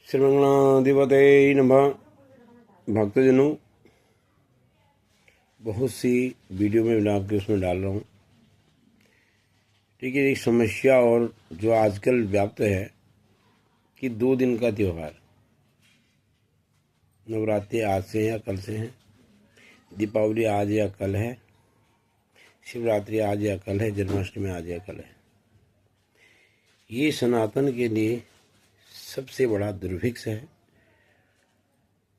श्रीमंगलाधिपते नमः। भक्तजनों, बहुत सी वीडियो में मैं आपके उसमें डाल रहा हूँ। ठीक है, एक समस्या और जो आजकल व्याप्त है कि 2 दिन का त्यौहार, नवरात्रि आज से हैं या कल से हैं, दीपावली आज या कल है, शिवरात्रि आज या कल है, जन्माष्टमी आज या कल है। ये सनातन के लिए सबसे बड़ा दुर्भिक्ष है।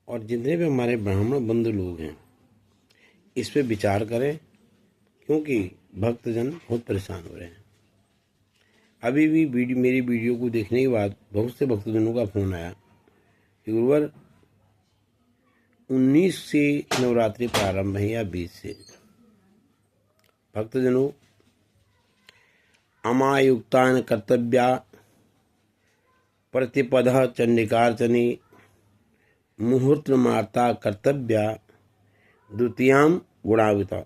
और जितने भी हमारे ब्राह्मण बंधु लोग हैं इस पे विचार करें, क्योंकि भक्तजन बहुत परेशान हो रहे हैं। अभी भी मेरी वीडियो को देखने के बाद बहुत से भक्तजनों का फोन आया कि गुरुवर 19 से नवरात्रि प्रारंभ है या 20 से। भक्तजनों, अमायुक्तान कर्तव्या प्रतिपद चंडिकार्चनी मुहूर्त मार्ता कर्तव्या द्वितीयाम गुणाविता।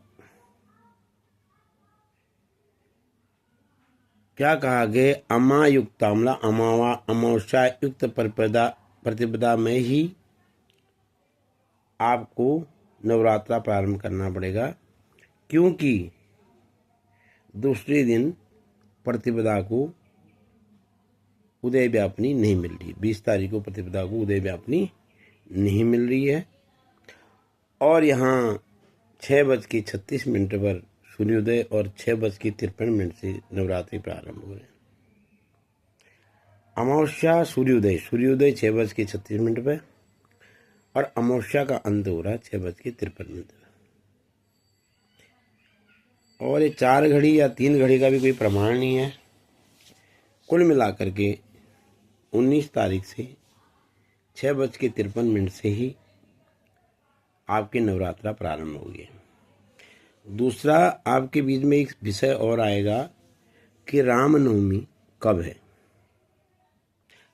क्या कहा गया? अमायुक्ता मतलब अमावस्या युक्त प्रतिपदा में ही आपको नवरात्रा प्रारंभ करना पड़ेगा, क्योंकि दूसरे दिन प्रतिपदा को उदय व्यापनी नहीं मिल रही। 20 तारीख को प्रतिपदा को उदय व्यापनी नहीं मिल रही है। और यहाँ 6:36 पर सूर्योदय और 6:53 से नवरात्रि प्रारंभ हो रहे हैं। अमावस्या सूर्योदय 6:36 पर और अमावस्या का अंत हो रहा है 6:53 पर। और ये 4 घड़ी या 3 घड़ी का भी कोई प्रमाण नहीं है। कुल मिलाकर के 19 तारीख से 6:53 से ही आपके नवरात्रा प्रारंभ होगी। दूसरा, आपके बीच में एक विषय और आएगा कि रामनवमी कब है।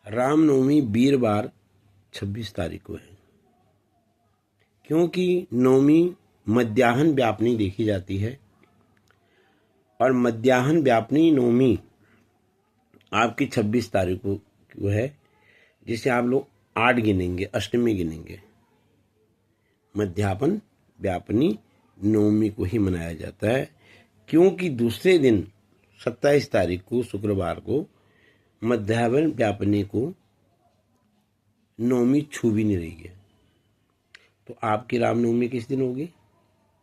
रामनवमी वीरवार 26 तारीख को है, क्योंकि नवमी मध्याह्न व्यापनी देखी जाती है और मध्याह्न व्यापनी नवमी आपकी 26 तारीख को है, जिसे आप लोग 8 गिनेंगे, अष्टमी गिनेंगे। मध्यापन व्यापनी नवमी को ही मनाया जाता है, क्योंकि दूसरे दिन 27 तारीख को शुक्रवार को मध्यापन व्यापनी को नवमी छू भी नहीं रही है। तो आपकी रामनवमी किस दिन होगी?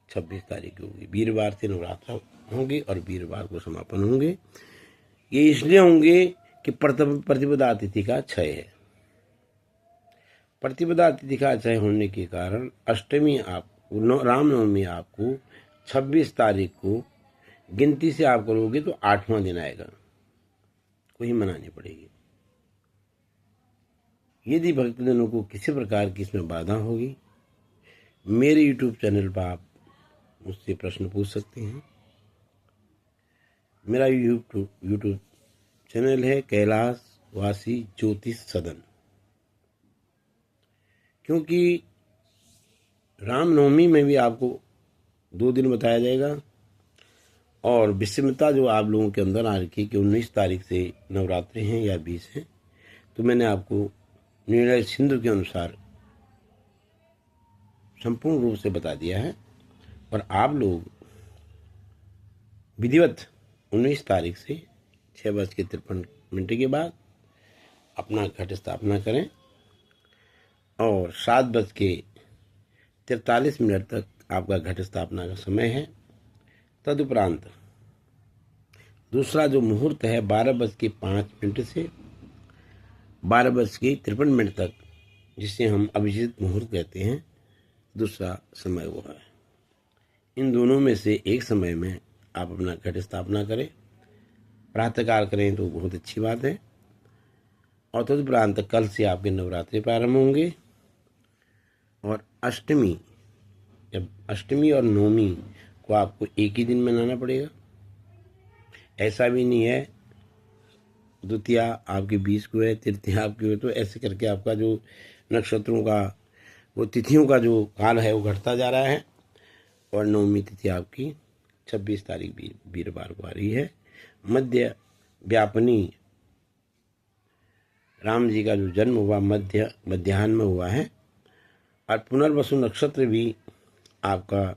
26 तारीख को होगी। वीरवार से नवरात्र होंगे और वीरवार को समापन होंगे। ये इसलिए होंगे कि प्रतिपदा तिथि का क्षय है। प्रतिपदा तिथि का क्षय होने के कारण अष्टमी रामनवमी आपको 26 तारीख को गिनती से आप करोगे तो 8वां दिन आएगा, कोई मनानी पड़ेगी। यदि भक्तजनों को किसी प्रकार की इसमें बाधा होगी, मेरे YouTube चैनल पर आप मुझसे प्रश्न पूछ सकते हैं। मेरा YouTube चैनल है कैलाशवासी ज्योतिष सदन। क्योंकि रामनवमी में भी आपको 2 दिन बताया जाएगा और विषमता जो आप लोगों के अंदर आ रखी कि 19 तारीख से नवरात्रि हैं या 20 हैं, तो मैंने आपको निर्णय सिंधु के अनुसार संपूर्ण रूप से बता दिया है। और आप लोग विधिवत 19 तारीख से 6:53 के बाद अपना घट स्थापना करें और 7:43 तक आपका घट स्थापना का समय है। तदुपरांत दूसरा जो मुहूर्त है 12:05 से 12:53 तक, जिसे हम अभिजीत मुहूर्त कहते हैं, दूसरा समय वो है। इन दोनों में से एक समय में आप अपना घट स्थापना करें। प्रातःकाल करें तो बहुत अच्छी बात है। और तदुपरांत कल से आपके नवरात्रि प्रारंभ होंगे। और अष्टमी और नवमी को आपको एक ही दिन मनाना पड़ेगा। ऐसा भी नहीं है द्वितीया आपकी 20 को है, तृतीया आपकी हो, तो ऐसे करके आपका जो नक्षत्रों का वो तिथियों का जो काल है वो घटता जा रहा है। और नवमी तिथि आपकी 26 तारीख वीरवार को आ रही है। मध्य व्यापनी राम जी का जो जन्म हुआ मध्याह्न में हुआ है, और पुनर्वसु नक्षत्र भी आपका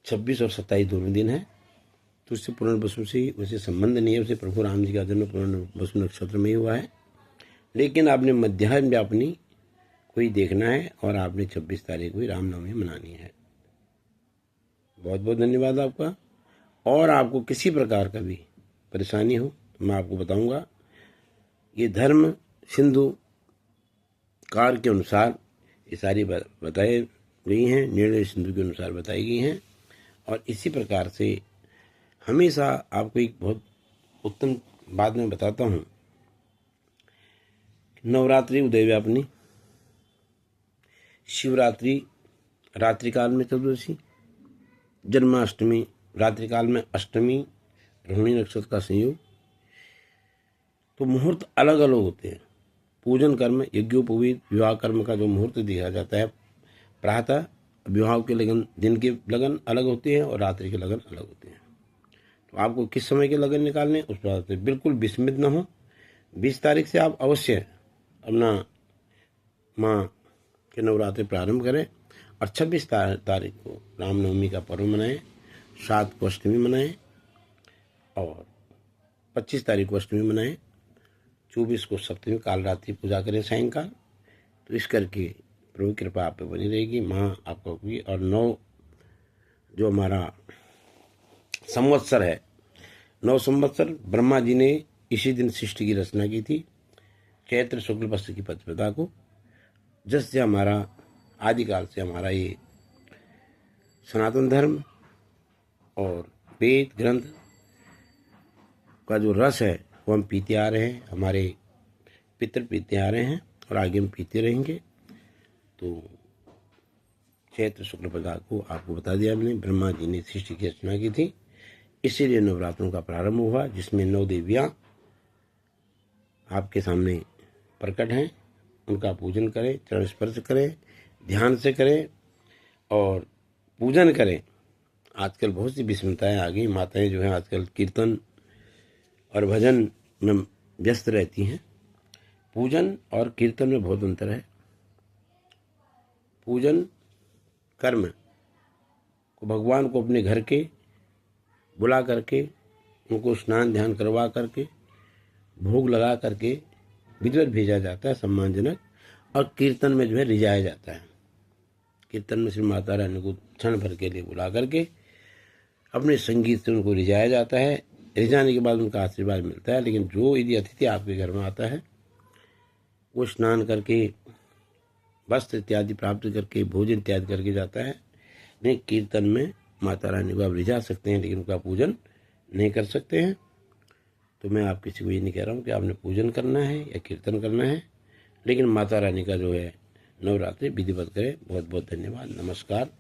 26 और 27 दोनों दिन है। तो इससे पुनर्वसु से वैसे संबंध नहीं है, उसे प्रभु राम जी का जन्म पुनर्वसु नक्षत्र में ही हुआ है। लेकिन आपने मध्याह्न व्यापनी को ही देखना है और आपने 26 तारीख को ही रामनवमी मनानी है। बहुत बहुत धन्यवाद आपका। और आपको किसी प्रकार का भी परेशानी हो तो मैं आपको बताऊंगा। ये धर्म सिंधु कार के अनुसार ये सारी बताई गई हैं, निर्णय सिंधु के अनुसार बताई गई हैं। और इसी प्रकार से हमेशा आपको एक बहुत उत्तम बात मैं बताता हूँ। नवरात्रि उदय व्यापनी, शिवरात्रि रात्रिकाल में चतुर्दशी, जन्माष्टमी रात्रिकाल में अष्टमी, रोहिणी नक्षत्र का संयोग। तो मुहूर्त अलग अलग होते हैं। पूजन कर्म, यज्ञोपवीत, विवाह कर्म का जो मुहूर्त दिया जाता है, प्रातः विवाह के लगन, दिन के लगन अलग होते हैं और रात्रि के लगन अलग होते हैं। तो आपको किस समय के लगन निकालने, उस पर से बिल्कुल विस्मित न हो। 20 तारीख से आप अवश्य अपना माँ के नवरात्रि प्रारंभ करें और 26 तारीख को रामनवमी का पर्व मनाएं, 7 को अष्टमी मनाएं और 25 तारीख को अष्टमी मनाएं, 24 को सप्तमी काल रात्रि पूजा करें सायंकाल। तो इस करके प्रभु कृपा आप पे बनी रहेगी, माँ आपका होगी। और 9 जो हमारा संवत्सर है, 9 संवत्सर ब्रह्मा जी ने इसी दिन सृष्टि की रचना की थी, चैत्र शुक्ल पक्ष की प्रतिपदा को। जिससे हमारा आदिकाल से हमारा ये सनातन धर्म और वेद ग्रंथ का जो रस है वो हम पीते आ रहे हैं, हमारे पितृ पीते आ रहे हैं और आगे हम पीते रहेंगे। तो चैत्र शुक्ल पदा को आपको बता दिया हमने, ब्रह्मा जी ने सृष्टि की रचना की थी, इसीलिए नवरात्रों का प्रारंभ हुआ, जिसमें 9 देवियाँ आपके सामने प्रकट हैं। उनका पूजन करें, चरण स्पर्श करें, ध्यान से करें और पूजन करें। आजकल बहुत सी विस्मताएं आ गई, माताएं जो हैं आजकल कीर्तन और भजन में व्यस्त रहती हैं। पूजन और कीर्तन में बहुत अंतर है। पूजन कर्म को भगवान को अपने घर के बुला करके, उनको स्नान ध्यान करवा करके, भोग लगा करके विधिवत भेजा जाता है सम्मानजनक। और कीर्तन में जो है रिझाया जाता है। कीर्तन में श्री माता रानी को क्षण भर के लिए बुला करके अपने संगीत से उनको रिझाया जाता है। रिझाने के बाद उनका आशीर्वाद मिलता है। लेकिन जो यदि अतिथि आपके घर में आता है, वो स्नान करके वस्त्र इत्यादि प्राप्त करके भोजन इत्यादि करके जाता है। नहीं, कीर्तन में माता रानी को आप रिझा सकते हैं लेकिन उनका पूजन नहीं कर सकते हैं। तो मैं आप किसी को ये नहीं कह रहा हूँ कि आपने पूजन करना है या कीर्तन करना है, लेकिन माता रानी का जो है नवरात्रि विधिवत करें। बहुत बहुत धन्यवाद, नमस्कार।